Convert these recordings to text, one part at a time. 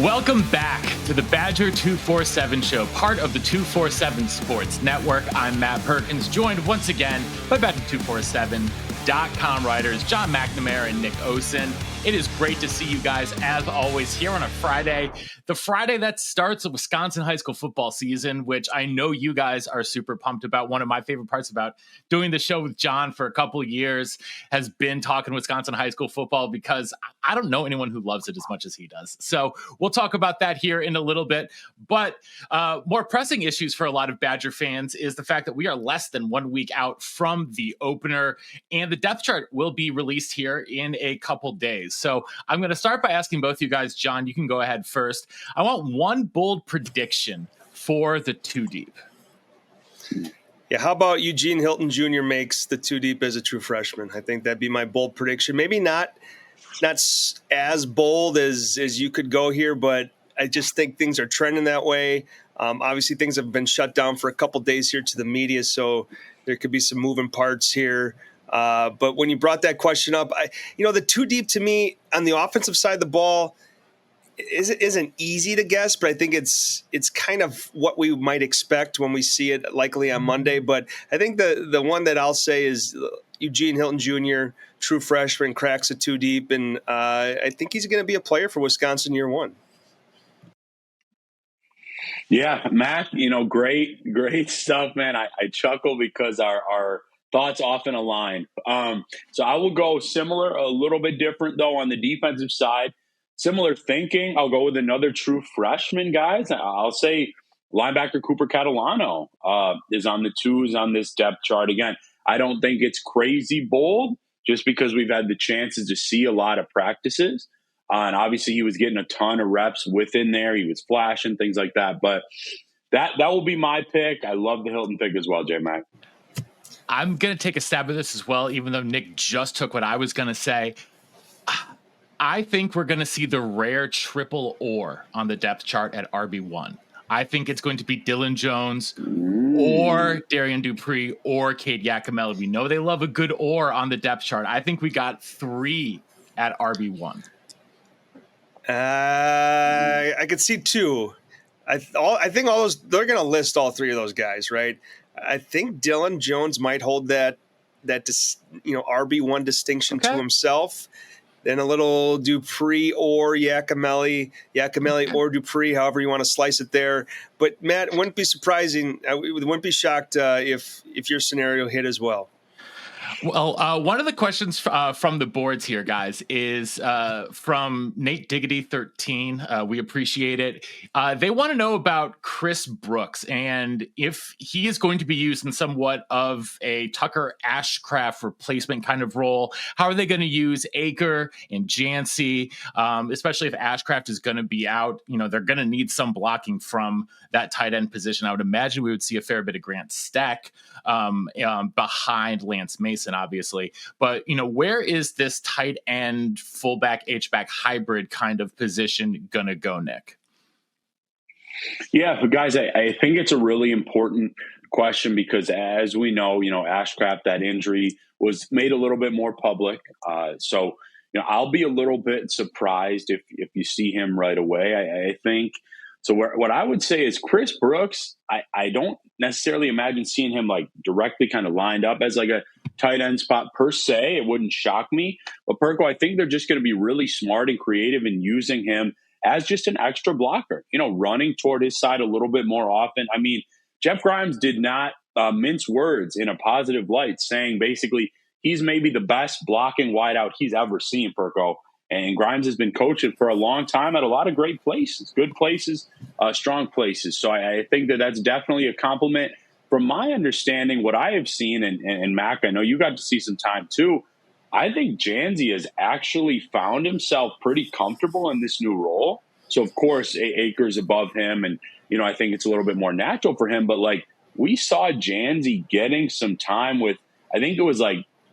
Welcome back to the Badger247 show, part of the 247 Sports Network. I'm Matt Perkins, joined once again by Badger247.com writers John McNamara and Nick Osen. It is great to see you guys, as always, here on a Friday. The Friday that starts the Wisconsin high school football season, which I know you guys are super pumped about. One of my favorite parts about doing the show with John for a couple of years has been talking Wisconsin high school football, because I don't know anyone who loves it as much as he does. So we'll talk about that here in a little bit. But more pressing issues for a lot of Badger fans is the fact that we are less than 1 week out from the opener, and the depth chart will be released here in a couple days. So I'm going to start by asking both you guys. John, you can go ahead first. I want one bold prediction for the two deep. Yeah, how about Eugene Hilton Jr. makes the two deep as a true freshman? I think that'd be my bold prediction. Maybe not as bold as you could go here, but I just think things are trending that way. Obviously, things have been shut down for a couple days here to the media, so there could be some moving parts here. But when you brought that question up, the two deep to me on the offensive side of the ball isn't easy to guess, but I think it's kind of what we might expect when we see it likely on Monday. But I think the one that I'll say is Eugene Hilton Jr., true freshman, cracks a two deep, and I think he's going to be a player for Wisconsin year one. Yeah, Matt, great stuff, man. I chuckle because our thoughts often align. So I will go similar, a little bit different, though, on the defensive side. Similar thinking. I'll go with another true freshman, guys. I'll say linebacker Cooper Catalano is on the twos on this depth chart. Again, I don't think it's crazy bold just because we've had the chances to see a lot of practices. And obviously he was getting a ton of reps within there. He was flashing, things like that. But that will be my pick. I love the Hilton pick as well, J-Mac. I'm going to take a stab at this as well, even though Nick just took what I was going to say. I think we're going to see the rare triple or on the depth chart at RB1. I think it's going to be Dylan Jones or Darian Dupree or Cade Yakimelli. We know they love a good or on the depth chart. I think we got 3 at RB1. I could see 2. I think all those, they're going to list all 3 of those guys, right? I think Dylan Jones might hold that RB1 distinction to himself. Then a little Dupree or Yakimelli or Dupree, however you want to slice it there. But Matt, it wouldn't be surprising. We wouldn't be shocked if your scenario hit as well. Well, one of the questions from the boards here, guys, is from Nate Diggity 13. We appreciate it. They want to know about Chris Brooks and if he is going to be used in somewhat of a Tucker Ashcraft replacement kind of role. How are they going to use Aker and Jancy, especially if Ashcraft is going to be out? They're going to need some blocking from that tight end position. I would imagine we would see a fair bit of Grant Stack behind Lance Mason, obviously. But, where is this tight end, fullback, H-back hybrid kind of position going to go, Nick? Yeah, but guys, I think it's a really important question because as we know, Ashcraft, that injury was made a little bit more public. So, I'll be a little bit surprised if you see him right away. I think so. What I would say is Chris Brooks, I don't necessarily imagine seeing him like directly kind of lined up as like a tight end spot per se. It wouldn't shock me. But Perko, I think they're just going to be really smart and creative in using him as just an extra blocker, running toward his side a little bit more often. I mean, Jeff Grimes did not mince words in a positive light, saying basically he's maybe the best blocking wideout he's ever seen, Perko. And Grimes has been coaching for a long time at a lot of great places, good places, strong places. So I think that's definitely a compliment. From my understanding, what I have seen, and Mac, I know you got to see some time too, I think Janzy has actually found himself pretty comfortable in this new role. So, of course, Akers above him, and, I think it's a little bit more natural for him. But, we saw Janzy getting some time with, I think it was,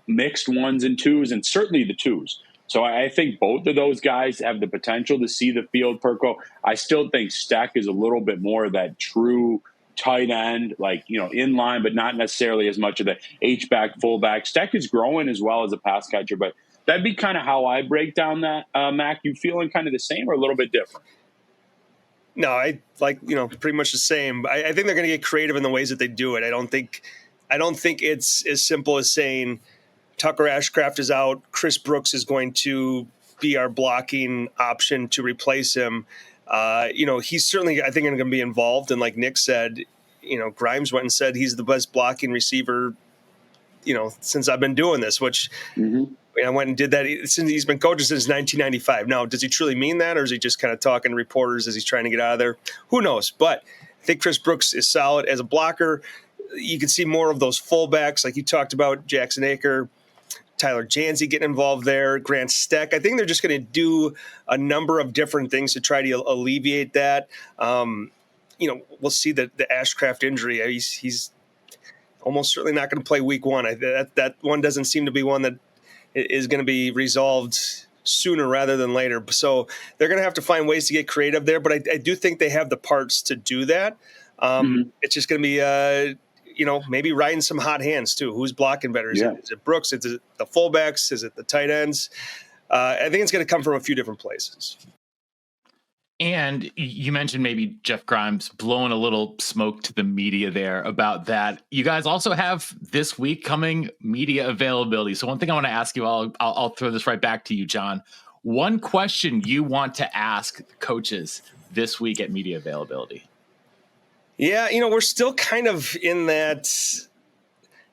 mixed ones and twos, and certainly the twos. So I think both of those guys have the potential to see the field, Perko. I still think Steck is a little bit more of that true tight end, in line, but not necessarily as much of the H-back, fullback. Steck is growing as well as a pass catcher, but that'd be kind of how I break down that. Mac, you feeling kind of the same or a little bit different? No, I like, pretty much the same. I think they're going to get creative in the ways that they do it. I don't think it's as simple as saying Tucker Ashcraft is out, Chris Brooks is going to be our blocking option to replace him. He's certainly, I think, going to be involved. And like Nick said, Grimes went and said he's the best blocking receiver, since I've been doing this, which I went and did that since he's been coaching since 1995. Now, does he truly mean that, or is he just kind of talking to reporters as he's trying to get out of there? Who knows? But I think Chris Brooks is solid as a blocker. You can see more of those fullbacks, like you talked about, Jackson Aker, Tyler Janzi getting involved there, Grant Steck. I think they're just going to do a number of different things to try to alleviate that. We'll see the Ashcraft injury. He's almost certainly not going to play week one. That one doesn't seem to be one that is going to be resolved sooner rather than later. So they're going to have to find ways to get creative there. But I do think they have the parts to do that. It's just going to be, maybe riding some hot hands too. Who's blocking better? Is it Brooks? Is it the fullbacks? Is it the tight ends? I think it's going to come from a few different places. And you mentioned maybe Jeff Grimes blowing a little smoke to the media there about that. You guys also have this week coming media availability. So one thing I want to ask you, I'll throw this right back to you, John. One question you want to ask coaches this week at media availability? Yeah, we're still kind of in that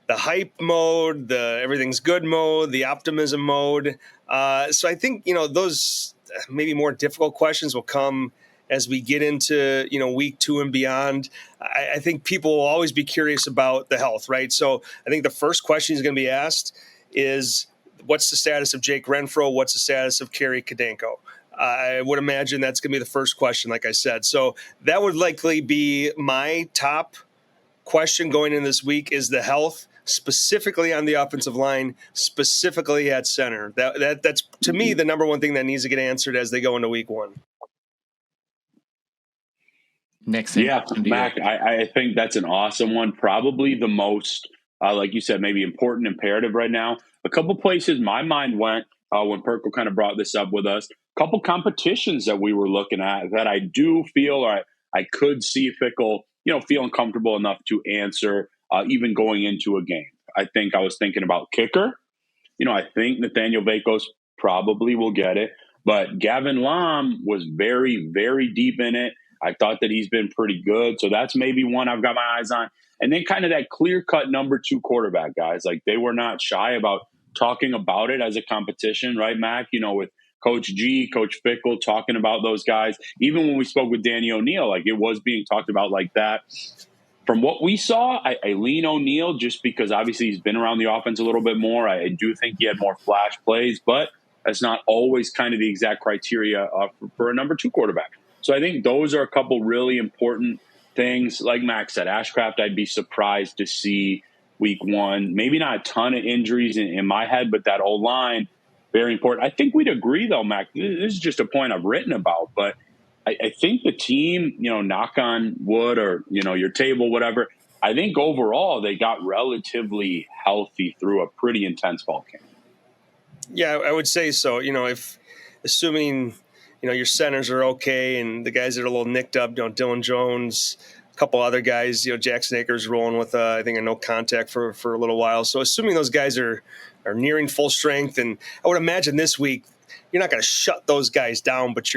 the hype mode, the everything's good mode, the optimism mode. So I think, those maybe more difficult questions will come as we get into, week 2 and beyond. I think people will always be curious about the health, right? So I think the first question is going to be asked is, what's the status of Jake Renfro? What's the status of Kerry Kadenko? I would imagine that's going to be the first question, like I said. So that would likely be my top question going in this week, is the health, specifically on the offensive line, specifically at center. That's to me the number one thing that needs to get answered as they go into week 1. Next, Mac, I think that's an awesome one. Probably the most, like you said, maybe important imperative right now. A couple places my mind went when Perkle kind of brought this up with us. A couple competitions that we were looking at that I do feel, or I could see Fickle, feeling comfortable enough to answer. Even going into a game. I think I was thinking about kicker. I think Nathaniel Vakos probably will get it, but Gavin Lom was very, very deep in it. I thought that he's been pretty good. So that's maybe one I've got my eyes on. And then kind of that clear-cut number 2 quarterback, guys. Like, they were not shy about talking about it as a competition, right, Mac? With Coach G, Coach Fickle talking about those guys. Even when we spoke with Danny O'Neill, like, it was being talked about like that. From what we saw, I lean O'Neill just because obviously he's been around the offense a little bit more. I do think he had more flash plays, but that's not always kind of the exact criteria for a number 2 quarterback. So I think those are a couple really important things. Like Max said, Ashcraft, I'd be surprised to see week 1. Maybe not a ton of injuries in my head, but that O-line, very important. I think we'd agree, though, Mac, this is just a point I've written about, but I think the team, knock on wood or, your table, whatever, I think overall they got relatively healthy through a pretty intense fall camp. Yeah, I would say so. If assuming, your centers are okay and the guys that are a little nicked up, Dylan Jones, a couple other guys, Jackson Akers rolling with, I think, a no contact for a little while. So assuming those guys are nearing full strength, and I would imagine this week you're not going to shut those guys down, but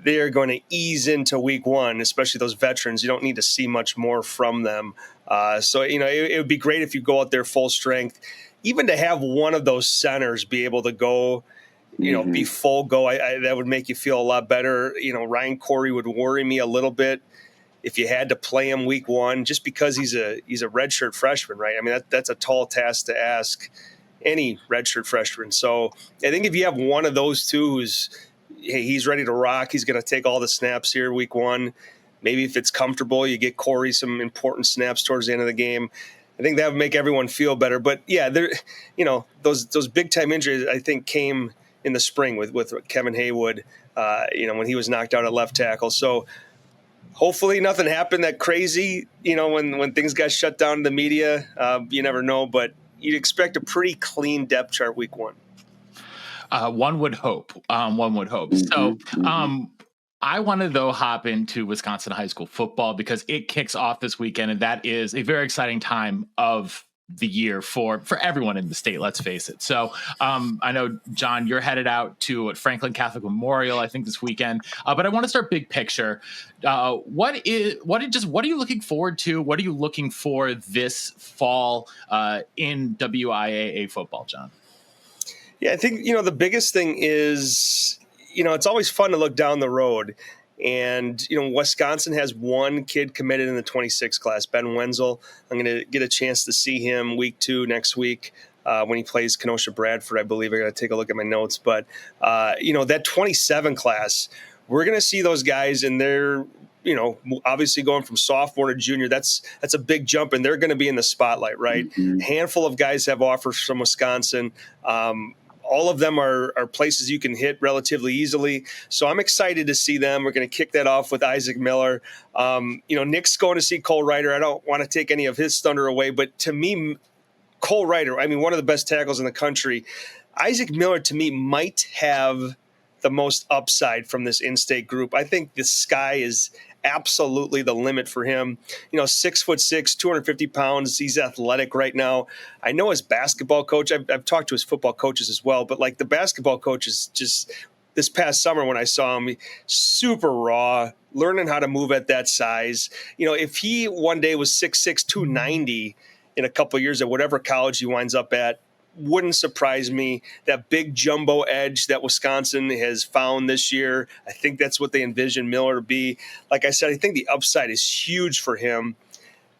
they are going to ease into week 1, especially those veterans. You don't need to see much more from them. So it would be great if you go out there full strength, even to have one of those centers be able to go, be full go. That would make you feel a lot better. Ryan Corey would worry me a little bit if you had to play him week 1, just because he's a redshirt freshman, right? I mean, that's a tall task to ask any redshirt freshman. So I think if you have one of those two he's ready to rock, he's going to take all the snaps here week 1. Maybe if it's comfortable, you get Corey some important snaps towards the end of the game. I think that would make everyone feel better. But yeah, those big time injuries I think came in the spring with Kevin Haywood, when he was knocked out at left tackle. So hopefully nothing happened that crazy, when things got shut down in the media. You never know, but you'd expect a pretty clean depth chart week 1. One would hope. So I want to, though, hop into Wisconsin high school football because it kicks off this weekend, and that is a very exciting time of the year for everyone in the state, let's face it. So I know, John, you're headed out to Franklin Catholic Memorial, I think, this weekend, but I want to start big picture. What are you looking forward to? What are you looking for this fall in WIAA football, John? Yeah, I think, the biggest thing is, it's always fun to look down the road. And, Wisconsin has one kid committed in the 26 class, Ben Wenzel. I'm going to get a chance to see him week 2 next week when he plays Kenosha Bradford, I believe. I got to take a look at my notes. But, that 27 class, we're going to see those guys, and they're, obviously going from sophomore to junior. That's a big jump, and they're going to be in the spotlight, right? Mm-hmm. A handful of guys have offers from Wisconsin. All of them are places you can hit relatively easily. So I'm excited to see them. We're going to kick that off with Isaac Miller. Nick's going to see Cole Ryder. I don't want to take any of his thunder away, but to me, Cole Ryder, one of the best tackles in the country. Isaac Miller, to me, might have the most upside from this in-state group. I think the sky is absolutely the limit for him. 6'6", 250 pounds. He's athletic right now. I know his basketball coach. I've talked to his football coaches as well, but like the basketball coach is just this past summer when I saw him, super raw, learning how to move at that size. If he one day was 6'6", 290 in a couple of years at whatever college he winds up at, wouldn't surprise me. That big jumbo edge that Wisconsin has found this year, I think that's what they envision Miller to be. Like I said, I think the upside is huge for him.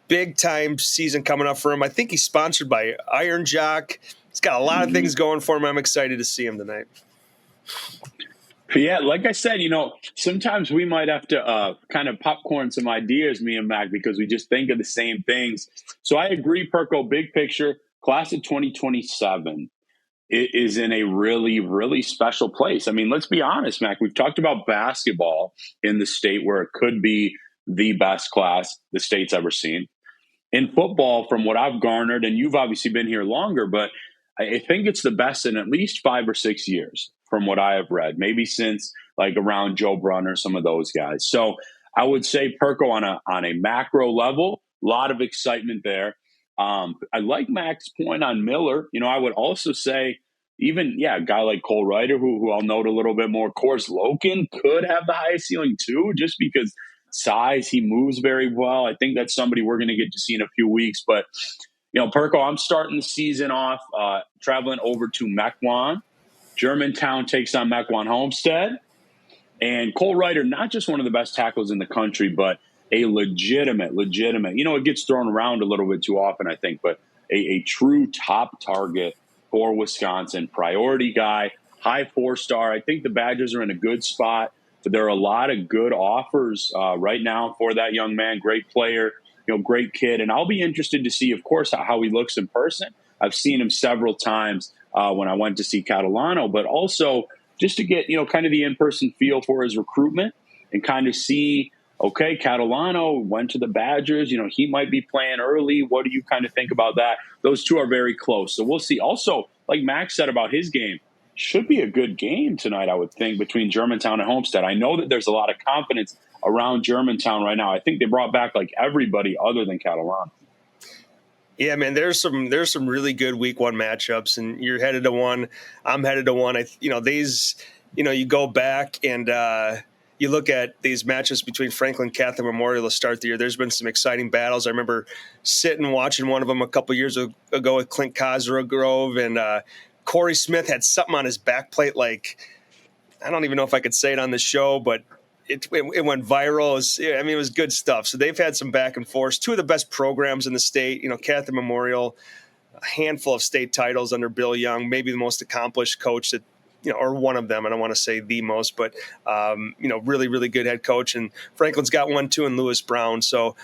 Big time season coming up for him. I think he's sponsored by Iron Jock. He's got a lot of things going for him. I'm excited to see him tonight. Yeah, like I said, sometimes we might have to kind of popcorn some ideas, me and Mac, because we just think of the same things. So I agree, Perko, big picture. Class of 2027 is in a really, really special place. Let's be honest, Mac. We've talked about basketball in the state where it could be the best class the state's ever seen. In football, from what I've garnered, and you've obviously been here longer, but I think it's the best in at least 5 or 6 years from what I have read, maybe since like around Joe Brunner, some of those guys. So I would say, Perko, on a macro level, a lot of excitement there. I like Mac's point on Miller. I would also say a guy like Cole Ryder, who I'll note a little bit more. Course Loken could have the highest ceiling too, just because size, he moves very well. I think that's somebody we're going to get to see in a few weeks. But, Perko, I'm starting the season off traveling over to Mequon. Germantown takes on Mequon Homestead. And Cole Ryder, not just one of the best tackles in the country, but a legitimate, it gets thrown around a little bit too often, I think, but a true top target for Wisconsin, priority guy, high 4-star. I think the Badgers are in a good spot. But there are a lot of good offers right now for that young man. Great player, great kid. And I'll be interested to see, of course, how he looks in person. I've seen him several times when I went to see Catalano, but also just to get, kind of the in-person feel for his recruitment and kind of see, okay, Catalano went to the Badgers. He might be playing early. What do you kind of think about that? Those two are very close. So we'll see. Also, like Max said about his game, should be a good game tonight, I would think, between Germantown and Homestead. I know that there's a lot of confidence around Germantown right now. I think they brought back like everybody other than Catalano. Yeah, man, there's some really good week 1 matchups, and you're headed to one. I'm headed to one. You go back and you look at these matches between Franklin Catholic Memorial to start the year. There's been some exciting battles. I remember sitting watching one of them a couple years ago with Clint Cosgrove, and Corey Smith had something on his back plate. Like, I don't even know if I could say it on the show, but it went viral. It was good stuff. So they've had some back and forth. 2 of the best programs in the state. Catholic Memorial, a handful of state titles under Bill Young, maybe the most accomplished coach that, or one of them. I don't want to say the most, but, really, really good head coach. And Franklin's got one too in Lewis Brown. So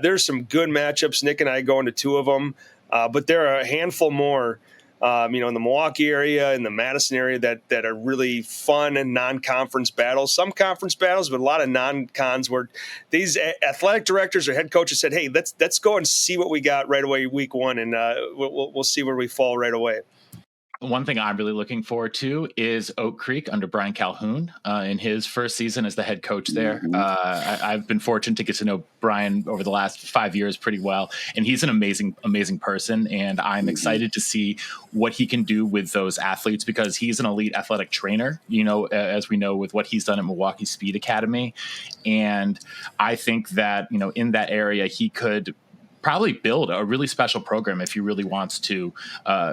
there's some good matchups. Nick and I go into 2 of them, but there are a handful more. In the Milwaukee area, in the Madison area, that are really fun and non-conference battles. Some conference battles, but a lot of non-cons where these athletic directors or head coaches said, "Hey, let's go and see what we got right away, week 1, and we'll see where we fall right away." One thing I'm really looking forward to is Oak Creek under Brian Calhoun in his first season as the head coach there. I've been fortunate to get to know Brian over the last 5 years pretty well, and he's an amazing, amazing person. And I'm excited to see what he can do with those athletes because he's an elite athletic trainer, as we know with what he's done at Milwaukee Speed Academy. And I think that, in that area, he could probably build a really special program if he really wants to,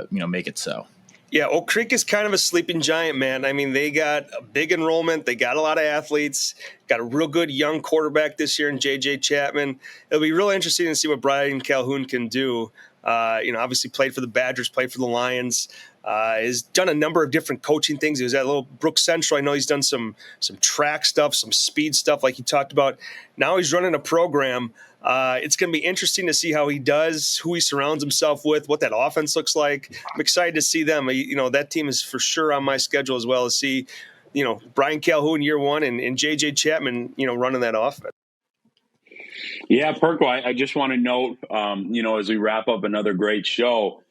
make it so. Yeah, Oak Creek is kind of a sleeping giant, man. I mean, they got a big enrollment. They got a lot of athletes, got a real good young quarterback this year in J.J. Chapman. It'll be really interesting to see what Brian Calhoun can do. Obviously played for the Badgers, played for the Lions. Has done a number of different coaching things. He was at little Brook Central. I know he's done some track stuff, some speed stuff like he talked about. Now he's running a program. It's going to be interesting to see how he does, who he surrounds himself with, what that offense looks like. I'm excited to see them. That team is for sure on my schedule as well to see, Brian Calhoun year one and J.J. Chapman, running that offense. Yeah, Perko, I just want to note, as we wrap up another great show,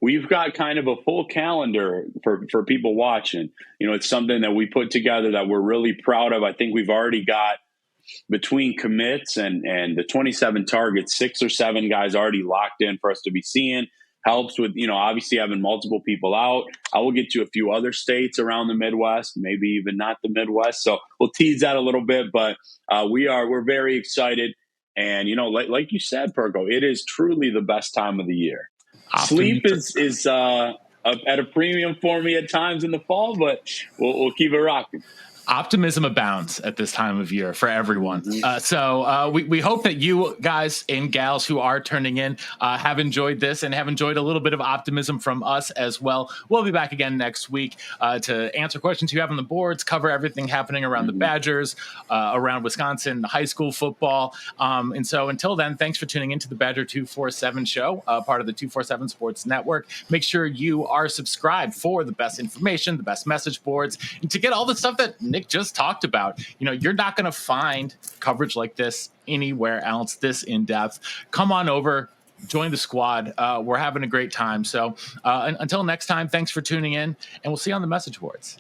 we've got kind of a full calendar for people watching. It's something that we put together that we're really proud of. I think we've already got between commits and the 27 targets, 6 or 7 guys already locked in for us to be seeing. Helps with, obviously having multiple people out. I will get to a few other states around the Midwest, maybe even not the Midwest. So we'll tease that a little bit, but we're very excited. And, like you said, Perko, it is truly the best time of the year. Sleep is at a premium for me at times in the fall, but we'll keep it rocking. Optimism abounds at this time of year for everyone. So we hope that you guys and gals who are turning in have enjoyed this and have enjoyed a little bit of optimism from us as well. We'll be back again next week to answer questions you have on the boards, cover everything happening around the Badgers, around Wisconsin, high school football. And so until then, thanks for tuning into the Badger247 show, part of the 247 Sports Network. Make sure you are subscribed for the best information, the best message boards, and to get all the stuff that Nick just talked about. You're not going to find coverage like this anywhere else, this in depth. Come on over, join the squad. We're having a great time. So until next time, thanks for tuning in, and we'll see you on the message boards.